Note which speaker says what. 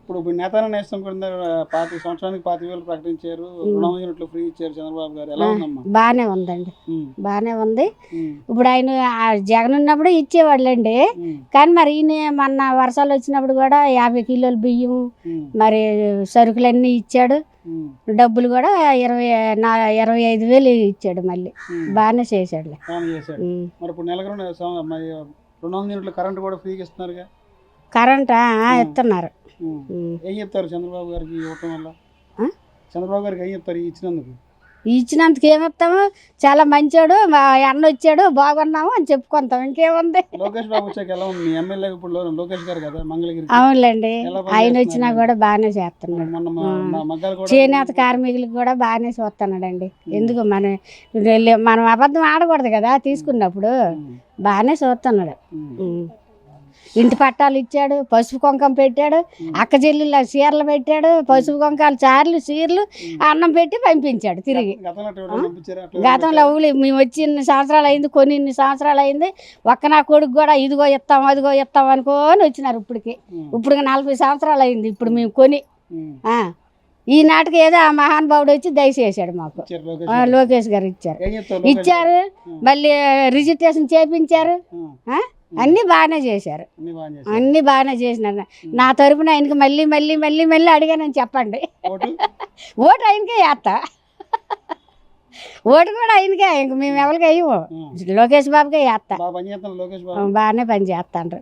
Speaker 1: ఇప్పుడు నేతన్న నేస్తం కింద 25 సంవత్సరానికి 25,000 ప్రకటించారు. రుణం యూనిట్లు ఫ్రీ ఇచ్చారు చంద్రబాబు గారు. ఎలా ఉందమ్మా?
Speaker 2: బాగానే ఉందండి,
Speaker 1: ఉమ్,
Speaker 2: బాగానే ఉంది.
Speaker 1: ఉమ్,
Speaker 2: ఇప్పుడు ఆయన జగన్ ఉన్నప్పుడు ఇచ్చేవాళ్ళండి.
Speaker 1: ఉమ్,
Speaker 2: కానీ మరి ఈయన మొన్న వర్షాలు వచ్చినప్పుడు కూడా 50 కిలోలు బియ్యం
Speaker 1: ఉమ్,
Speaker 2: మరి సరుకులన్నీ ఇచ్చాడు.
Speaker 1: ఉమ్,
Speaker 2: డబ్బులు కూడా 25,000 ఇచ్చాడు. మళ్ళీ
Speaker 1: ఉమ్.
Speaker 2: బాగానే చేశాడులే.
Speaker 1: బాగానే చేశాడు. మరి ఇప్పుడు నెలకు మరి రుణం యూనిట్లు కరెంట్ కూడా ఫ్రీగా ఇస్తున్నారుగా.
Speaker 2: కరెంటా ఇస్తున్నారు.
Speaker 1: ఏం చెప్తారు చంద్రబాబు గారికి ఇవ్వటం వల్ల?
Speaker 2: ఆ?
Speaker 1: చంద్రబాబు గారికి ఏం చెప్తారు ఇచ్చినందుకు?
Speaker 2: ఇచ్చినందుకు ఏమిస్తాము, చాలా మంచోడు, మా అన్న వచ్చాడు, బాగున్నాము అని చెప్పుకుంటాం. ఇంకేముంది?
Speaker 1: లోకేష్ బాబు వచ్చాక ఎలా ఉంది? మీ ఎమ్మెల్యే ఇప్పుడు లోకేష్ గారు కదా మంగళగిరి.
Speaker 2: అవునులేండి,
Speaker 1: ఎలా
Speaker 2: ఆయన వచ్చినా కూడా బాగానే చేస్తున్నాడు.
Speaker 1: మొన్న మా మగ్గాలు కూడా
Speaker 2: చేనేత కార్మికులకు కూడా బాగానే చూస్తున్నాడండి. ఎందుకు మనం అబద్ధం ఆడకూడదు కదా, తీసుకున్నప్పుడు బాగానే చూస్తున్నాడు. ఇంటి పట్టాలు ఇచ్చాడు, పసుపు కుంకం పెట్టాడు, అక్క చెల్లెళ్ళ చీరలు పెట్టాడు, పసుపు కుంకాలు చార్లు చీరలు అన్నం పెట్టి పంపించాడు తిరిగి. గతంలో మేము వచ్చి ఇన్ని సంవత్సరాలు అయింది, ఇన్ని సంవత్సరాలు అయింది. ఒక్క నా కొడుకు కూడా ఇదిగో ఇస్తాం అదిగో ఇస్తాం అనుకోని వచ్చినారు. ఇప్పుడు 40 సంవత్సరాలు అయింది ఇప్పుడు మేము కొని. ఈనాటికి ఏదో ఆ మహానుభావుడు వచ్చి దయచేసాడు మాకు. లోకేష్ గారు ఇచ్చారు. మళ్ళీ రిజిస్ట్రేషన్ చేపించారు. అన్నీ బాగానే చేశారు. అన్నీ బాగానే చేసినారు. నా తరపున ఆయనకి మళ్ళీ మళ్ళీ మళ్ళీ మళ్ళీ అడిగానని చెప్పండి. ఓటు ఆయనకే వేస్తా. ఓటు కూడా ఆయనకే, ఇంక మేము ఎవరికి అయ్యము. లోకేష్ బాబుకే వేస్తా. బాగానే పని చేస్తాండ్రు.